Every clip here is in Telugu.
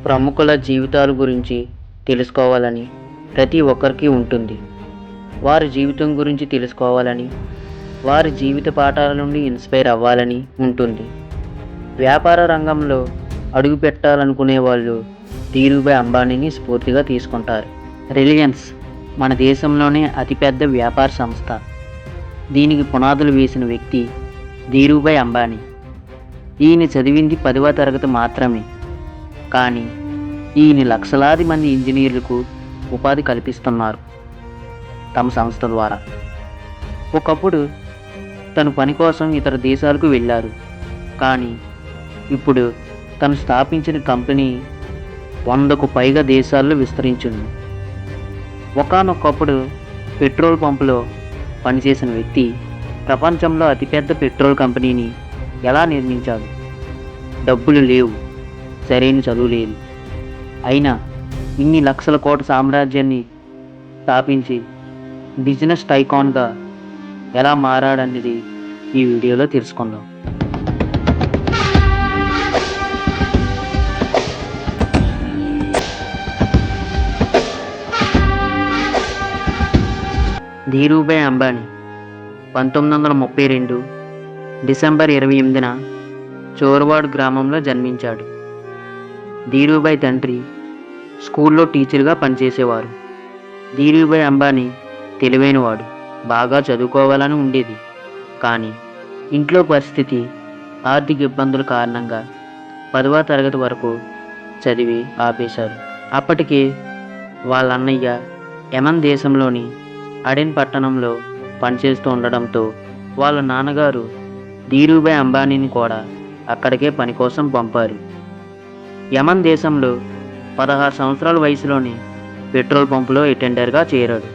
ప్రముఖుల జీవితాల గురించి తెలుసుకోవాలని ప్రతి ఒక్కరికి ఉంటుంది. వారి జీవితం గురించి తెలుసుకోవాలని, వారి జీవిత పాఠాల నుండి ఇన్స్పైర్ అవ్వాలని ఉంటుంది. వ్యాపార రంగంలో అడుగు పెట్టాలనుకునే వాళ్ళు ధీరుభాయ్ అంబానీని స్ఫూర్తిగా తీసుకుంటారు. రిలయన్స్ మన దేశంలోనే అతిపెద్ద వ్యాపార సంస్థ. దీనికి పునాదులు వేసిన వ్యక్తి ధీరుభాయ్ అంబానీ. ఈయన చదివింది 10వ తరగతి మాత్రమే, కానీ ఈయన లక్షలాది మంది ఇంజనీర్లకు ఉపాధి కల్పిస్తున్నారు తమ సంస్థ ద్వారా. ఒకప్పుడు తను పని కోసం ఇతర దేశాలకు వెళ్ళారు, కానీ ఇప్పుడు తను స్థాపించిన కంపెనీ 100కు పైగా దేశాల్లో విస్తరించింది. ఒకానొకప్పుడు పెట్రోల్ పంపులో పనిచేసిన వ్యక్తి ప్రపంచంలో అతిపెద్ద పెట్రోల్ కంపెనీని ఎలా నిర్మించాడు? డబ్బులు లేవు, సరైన చదువు లేదు, అయినా ఇన్ని లక్షల కోట్ల సామ్రాజ్యాన్ని స్థాపించి బిజినెస్ టైకాన్గా ఎలా మారాడనేది ఈ వీడియోలో తెలుసుకుందాం. ధీరుభాయ్ అంబానీ 1932 డిసెంబర్ 28న చోర్వాడ్ గ్రామంలో జన్మించాడు. ధీరుభాయ్ తండ్రి స్కూల్లో టీచర్గా పనిచేసేవారు. ధీరుభాయ్ అంబానీ తెలివైనవాడు, బాగా చదువుకోవాలని ఉండేది, కానీ ఇంట్లో పరిస్థితి, ఆర్థిక ఇబ్బందుల కారణంగా 10వ తరగతి వరకు చదివి ఆపేశారు. అప్పటికే వాళ్ళ అన్నయ్య యమన్ దేశంలోని అడెన్ పట్టణంలో పనిచేస్తూ ఉండడంతో వాళ్ళ నాన్నగారు ధీరుభాయ్ అంబానీని కూడా అక్కడికే పని కోసం పంపారు. యమన్ దేశంలో 16 సంవత్సరాల వయసులోనే పెట్రోల్ పంపులో అటెండర్గా చేరాడు.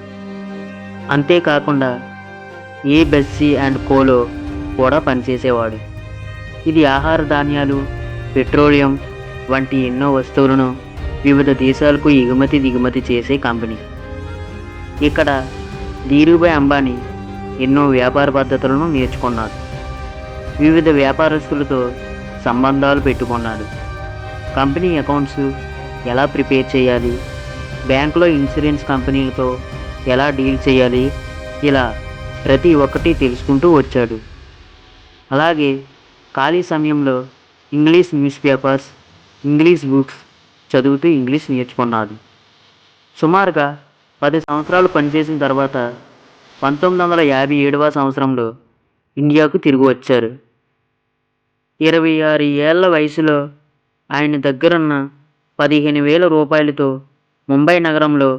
అంతేకాకుండా ఏబెస్సీ అండ్ కోలో కూడా పనిచేసేవాడు. ఇది ఆహార ధాన్యాలు, పెట్రోలియం వంటి ఎన్నో వస్తువులను వివిధ దేశాలకు ఎగుమతి దిగుమతి చేసే కంపెనీ. ఇక్కడ ధీరుభాయ్ అంబానీ ఎన్నో వ్యాపార పద్ధతులను నేర్చుకున్నాడు. వివిధ వ్యాపారస్తులతో సంబంధాలు పెట్టుకున్నాడు. కంపెనీ అకౌంట్స్ ఎలా ప్రిపేర్ చేయాలి, బ్యాంకులో ఇన్సూరెన్స్ కంపెనీలతో ఎలా డీల్ చేయాలి, ఇలా ప్రతి ఒక్కటి తెలుసుకుంటూ వచ్చాడు. అలాగే ఖాళీ సమయంలో English news papers, English books చదువుతూ ఇంగ్లీష్ నేర్చుకున్నాడు. సుమారుగా 10 సంవత్సరాలు పనిచేసిన తర్వాత 1957వ సంవత్సరంలో ఇండియాకు తిరిగి వచ్చారు. 26 ఏళ్ల వయసులో ఆయన దగ్గరున్న 15,000 రూపాయలతో ముంబై నగరంలో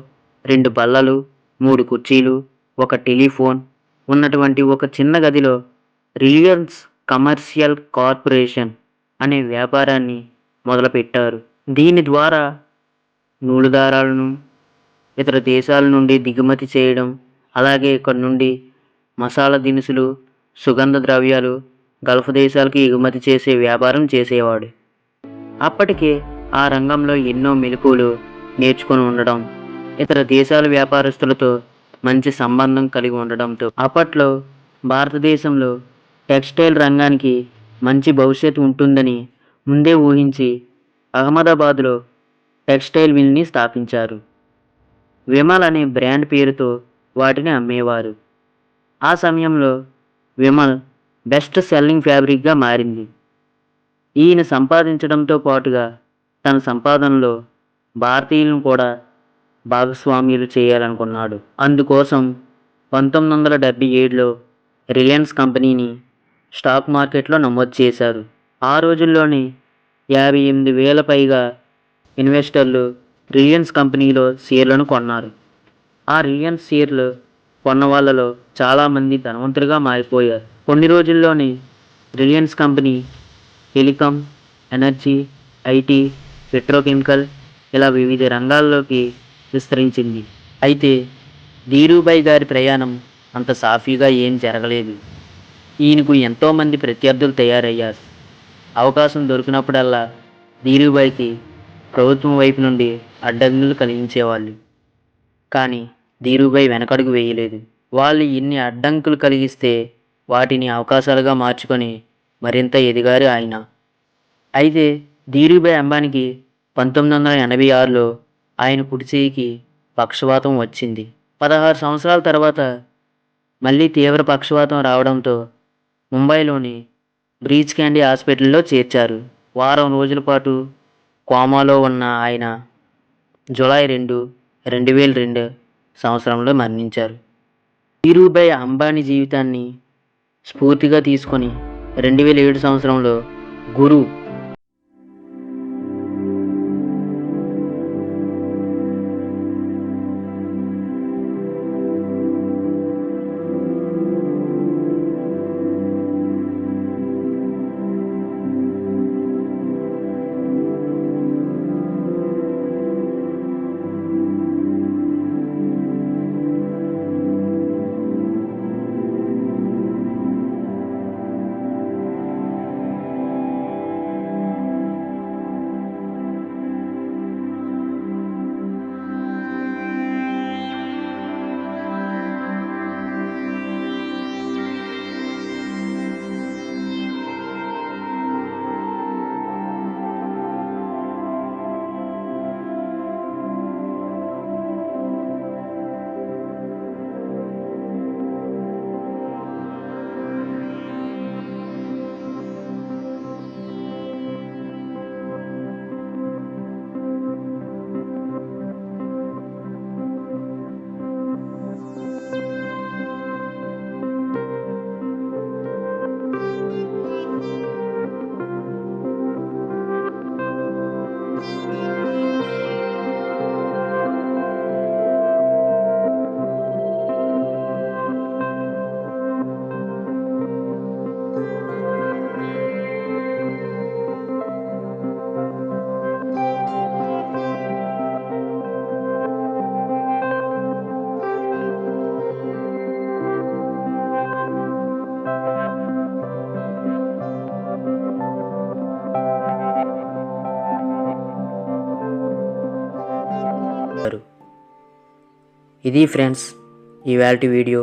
2 బల్లలు, 3 కుర్చీలు, ఒక టెలిఫోన్ ఉన్నటువంటి ఒక చిన్న గదిలో రిలయన్స్ కమర్షియల్ కార్పొరేషన్ అనే వ్యాపారాన్ని మొదలుపెట్టారు. దీని ద్వారా నూలు దారాలను ఇతర దేశాల నుండి దిగుమతి చేయడం, అలాగే ఇక్కడ నుండి మసాలా దినుసులు, సుగంధ ద్రవ్యాలు గల్ఫ్ దేశాలకు ఎగుమతి చేసే వ్యాపారం చేసేవాడు. అప్పటికే ఆ రంగంలో ఎన్నో మెలకువలు నేర్చుకుని ఉండడం, ఇతర దేశాల వ్యాపారస్తులతో మంచి సంబంధం కలిగి ఉండడంతో అప్పట్లో భారతదేశంలో టెక్స్టైల్ రంగానికి మంచి భవిష్యత్తు ఉంటుందని ముందే ఊహించి అహ్మదాబాద్లో టెక్స్టైల్ మిల్ని స్థాపించారు. విమల్ అనే బ్రాండ్ పేరుతో వాటిని అమ్మేవారు. ఆ సమయంలో విమల్ బెస్ట్ సెల్లింగ్ ఫ్యాబ్రిక్గా మారింది. ఈయన సంపాదించడంతో పాటుగా తన సంపాదనలో భారతీయులను కూడా భాగస్వామ్యులు చేయాలనుకున్నాడు. అందుకోసం 1977లో రిలయన్స్ కంపెనీని స్టాక్ మార్కెట్లో నమోదు చేశారు. ఆ రోజుల్లోనే 58,000 పైగా ఇన్వెస్టర్లు రిలయన్స్ కంపెనీలో షేర్లను కొన్నారు. ఆ రిలయన్స్ షేర్లు కొన్న వాళ్ళలో చాలామంది ధనవంతులుగా మారిపోయారు. కొన్ని రోజుల్లోనే Reliance company telecom, energy, IT, petrochemical ఇలా వివిధ రంగాల్లోకి విస్తరించింది. అయితే ధీరుభాయ్ గారి ప్రయాణం అంత సాఫీగా ఏం జరగలేదు. ఈయనకు ఎంతోమంది ప్రత్యర్థులు తయారయ్యారు. అవకాశం దొరికినప్పుడల్లా ధీరుభాయ్కి ప్రభుత్వం వైపు నుండి అడ్డంకులు కలిగించేవాళ్ళు, కానీ ధీరుభాయ్ వెనకడుగు వేయలేదు. వాళ్ళు ఎన్ని అడ్డంకులు కలిగిస్తే వాటిని అవకాశాలుగా మార్చుకొని మరింత ఎదిగారు ఆయన. అయితే ధీరుభాయ్ అంబానీకి 1986లో ఆయన కుడి చెయ్యికి పక్షవాతం వచ్చింది. 16 సంవత్సరాల తర్వాత మళ్ళీ తీవ్ర పక్షవాతం రావడంతో ముంబైలోని బ్రీచ్ క్యాండీ హాస్పిటల్లో చేర్చారు. వారం రోజుల పాటు కోమాలో ఉన్న ఆయన జూలై 2, 2002 సంవత్సరంలో మరణించారు. ధీరూభాయ్ అంబానీ జీవితాన్ని స్ఫూర్తిగా తీసుకొని 2007 సంవత్సరంలో గురు ఇది ఫ్రెండ్స్ ఇవాల్టి వీడియో.